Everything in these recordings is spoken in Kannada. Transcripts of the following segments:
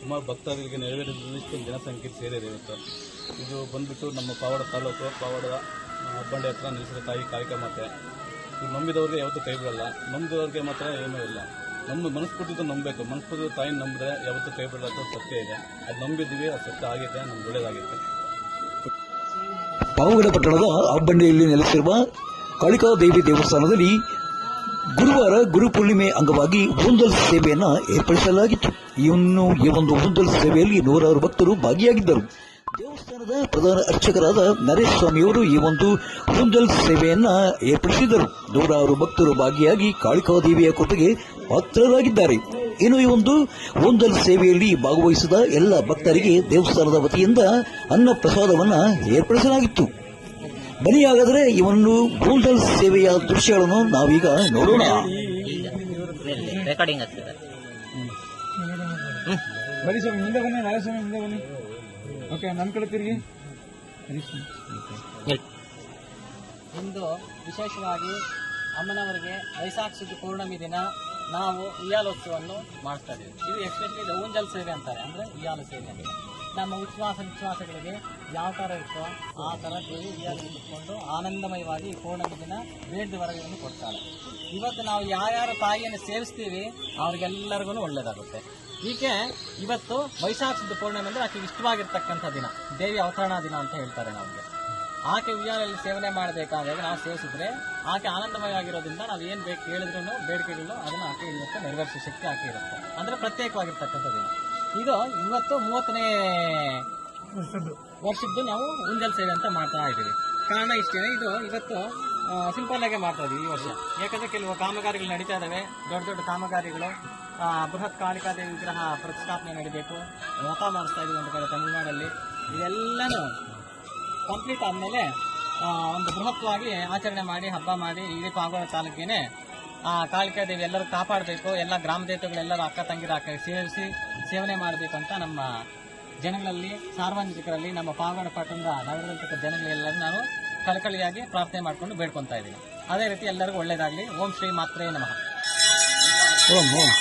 ಸುಮಾರು ಭಕ್ತಾದಿಗಳಿಗೆ ನೆರವೇರಿಸಲು ಜನಸಂಖ್ಯೆ ಸೇರಿದೆ ಇವತ್ತು. ಇದು ಬಂದ್ಬಿಟ್ಟು ನಮ್ಮ ಪಾವಡ ತಾಲೂಕು ಪಾವಡದ ಅಬ್ಬಂಡೆ ಹತ್ರ ನೆಲೆಸಿದ ತಾಯಿ ಕಾಳಿಕಾ ಮಾತೆ. ಇದು ನಂಬಿದವ್ರಿಗೆ ಯಾವತ್ತೂ ಕೈ ಬಿಡಲ್ಲ, ನಂಬಿದವ್ರಿಗೆ ಮಾತ್ರ ಏನೂ ಇಲ್ಲ. ನಮ್ಮ ಮನಸ್ಫೂರ್ತಿದು ನಂಬಬೇಕು, ಮನಸ್ಫೂರ್ತಿ ತಾಯಿನ ನಂಬಿದ್ರೆ ಯಾವತ್ತೂ ಕೈ ಬಿಡಲ್ಲ ಅಂತ ಸತ್ಯ ಇದೆ. ಅದು ನಂಬಿದ್ದೀವಿ, ಅದು ಸತ್ಯ ಆಗಿದೆ, ನಮ್ಗೆ ಒಳ್ಳೇದಾಗಿದೆ. ಪಾವಗಡ ಪಟ್ಟಣದ ಅಬ್ಬಂಡೆಯಲ್ಲಿ ನೆಲೆಸಿರುವ ಕಾಳಿಕಾ ದೇವಿ ದೇವಸ್ಥಾನದಲ್ಲಿ ಗುರುವಾರ ಗುರುಪೂರ್ಣಿಮೆ ಅಂಗವಾಗಿ ಊಂದಲ್ ಸೇವೆಯನ್ನು ಏರ್ಪಡಿಸಲಾಗಿತ್ತು. ಈ ಒಂದು ಊಂದಲ್ ಸೇವೆಯಲ್ಲಿ ನೂರಾರು ಭಕ್ತರು ಭಾಗಿಯಾಗಿದ್ದರು. ದೇವಸ್ಥಾನದ ಪ್ರಧಾನ ಅರ್ಚಕರಾದ ನರೇಶ್ ಸ್ವಾಮಿಯವರು ಈ ಒಂದು ಊಂದಲ್ ಸೇವೆಯನ್ನ ಏರ್ಪಡಿಸಿದರು. ನೂರಾರು ಭಕ್ತರು ಭಾಗಿಯಾಗಿ ಕಾಳಿಕಾದೇವಿಯ ಕೃಪೆಗೆ ಪಾತ್ರರಾಗಿದ್ದಾರೆ. ಇನ್ನು ಈ ಒಂದು ಊಂದಲ್ ಸೇವೆಯಲ್ಲಿ ಭಾಗವಹಿಸಿದ ಎಲ್ಲ ಭಕ್ತರಿಗೆ ದೇವಸ್ಥಾನದ ವತಿಯಿಂದ ಅನ್ನ ಪ್ರಸಾದವನ್ನ ಏರ್ಪಡಿಸಲಾಗಿತ್ತು. ಬನ್ನಿಯಾಗಾದರೆ ಈ ಒಂದು ಊಂದಲ್ ಸೇವೆಯ ದೃಶ್ಯಗಳನ್ನು ನಾವೀಗ ನೋಡೋಣ. ಬರೀ ಸ್ವಾಮಿ ಮುಂದೆ ಬನ್ನಿ, ನಾರಾಯಣಸ್ವಾಮಿ ಮುಂದೆ ಬನ್ನಿ. ಓಕೆ, ನನ್ನ ಕಡೆ ತಿರುಗಿ. ಇಂದು ವಿಶೇಷವಾಗಿ ಅಮ್ಮನವರಿಗೆ ವೈಶಾಖ ಶುದ್ಧ ಪೌರ್ಣಮಿ ದಿನ ನಾವು ಉಯ್ಯಾಲೋತ್ಸವವನ್ನು ಮಾಡ್ತಾ ಇದ್ದೀವಿ. ಇದು ಎಸ್ಪೆಷಲಿ ಊಂಜಲ್ ಸೇವೆ ಅಂತಾರೆ, ಅಂದರೆ ಉಯ್ಯಾಲ ಸೇವೆ ಅಂತ. ನಮ್ಮ ವಿಶ್ವಾಸಗಳಿಗೆ ಯಾವ ಥರ ಇರ್ತೋ ಆ ಥರ ದೇವಿ ಉಯ್ಯಾಲೆ ಇಟ್ಕೊಂಡು ಆನಂದಮಯವಾಗಿ ಈ ಪೌರ್ಣಮಿ ದಿನ ಬೇಡದ ವರಗಳನ್ನು ಕೊಡ್ತಾರೆ. ಇವತ್ತು ನಾವು ಯಾರ್ಯಾರ ತಾಯಿಯನ್ನು ಸೇವಿಸ್ತೀವಿ ಅವ್ರಿಗೆಲ್ಲರಿಗೂ ಒಳ್ಳೇದಾಗುತ್ತೆ. ಹೀಗೆ ಇವತ್ತು ವೈಶಾಖ ಶುದ್ಧ ಪೌರ್ಣಮಿ ಅಂದರೆ ಆಕೆಗೆ ಇಷ್ಟವಾಗಿರ್ತಕ್ಕಂಥ ದಿನ, ದೇವಿ ಅವತರಣ ದಿನ ಅಂತ ಹೇಳ್ತಾರೆ ನಮಗೆ. ಆಕೆ ಉಯ್ಯಾಲೆಯಲ್ಲಿ ಸೇವನೆ ಮಾಡಬೇಕಾದಾಗ ನಾವು ಸೇವಿಸಿದ್ರೆ ಆಕೆ ಆನಂದಮಯವಾಗಿರೋದ್ರಿಂದ ನಾವು ಏನು ಬೇಕು ಹೇಳಿದ್ರು ಬೇಡಿಕೆಗಳು ಅದನ್ನು ಆಕೆ ಇವತ್ತು ನೆರವೇರಿಸೋ ಶಕ್ತಿ ಆಕೆ ಇರುತ್ತೆ. ಅಂದರೆ ಪ್ರತ್ಯೇಕವಾಗಿರ್ತಕ್ಕಂಥ ದಿನ. ಇದು ಇವತ್ತು 30ನೇ ವರ್ಷದ್ದು ನಾವು ಊಂಜಲ್ ಸೇವೆ ಅಂತ ಮಾಡ್ತಾ ಇದ್ದೀವಿ. ಕಾರಣ ಇಷ್ಟೇ, ಇದು ಇವತ್ತು ಸಿಂಪಲ್ ಆಗಿ ಮಾಡ್ತಾ ಇದೀವಿ ಈ ವರ್ಷ. ಯಾಕಂದರೆ ಕೆಲವು ಕಾಮಗಾರಿಗಳು ನಡೀತಾ ಇದ್ದಾವೆ, ದೊಡ್ಡ ದೊಡ್ಡ ಕಾಮಗಾರಿಗಳು. ಬೃಹತ್ ಕಾಳಿಕಾದೇವಿ ವಿಗ್ರಹ ಪ್ರತಿಷ್ಠಾಪನೆ ನಡೀಬೇಕು, ಮತ ಮಾಡಿಸ್ತಾ ಇದೀವಿ ಒಂದು ಕಡೆ ತಮಿಳುನಾಡಲ್ಲಿ. ಇದೆಲ್ಲನೂ ಕಂಪ್ಲೀಟ್ ಆದಮೇಲೆ ಒಂದು ಬೃಹತ್ವಾಗಿ ಆಚರಣೆ ಮಾಡಿ ಹಬ್ಬ ಮಾಡಿ ಇಡೀ ಪಾವಗಡ ತಾಲೂಕಿನೇ ಕಾಳಿಕಾದೇವಿ ಎಲ್ಲರೂ ಕಾಪಾಡಬೇಕು, ಎಲ್ಲ ಗ್ರಾಮ ದೇವತೆಗಳೆಲ್ಲರೂ ಅಕ್ಕ ತಂಗಿರ ಸೇರಿಸಿ ಸೇವನೆ ಮಾಡಬೇಕು ಅಂತ ನಮ್ಮ ಜನಗಳಲ್ಲಿ, ಸಾರ್ವಜನಿಕರಲ್ಲಿ, ನಮ್ಮ ಪಾವಗಡ ಪಟ್ಟಣದ ನಗರದಲ್ಲಿರ್ತಕ್ಕ ಜನಗಳೆಲ್ಲರೂ ನಾನು ಕಳಕಳಿಯಾಗಿ ಪ್ರಾರ್ಥನೆ ಮಾಡಿಕೊಂಡು ಬೇಡ್ಕೊತಾ ಇದ್ದೀನಿ. ಅದೇ ರೀತಿ ಎಲ್ಲರಿಗೂ ಒಳ್ಳೇದಾಗಲಿ. ಓಂ ಶ್ರೀ ಮಾತ್ರೇ ನಮಃ. ಓಂ ಓಂ.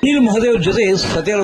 ನೀಲ್ ಮಹದೇವ್ ಜೊತೆ ಸತ್ಯ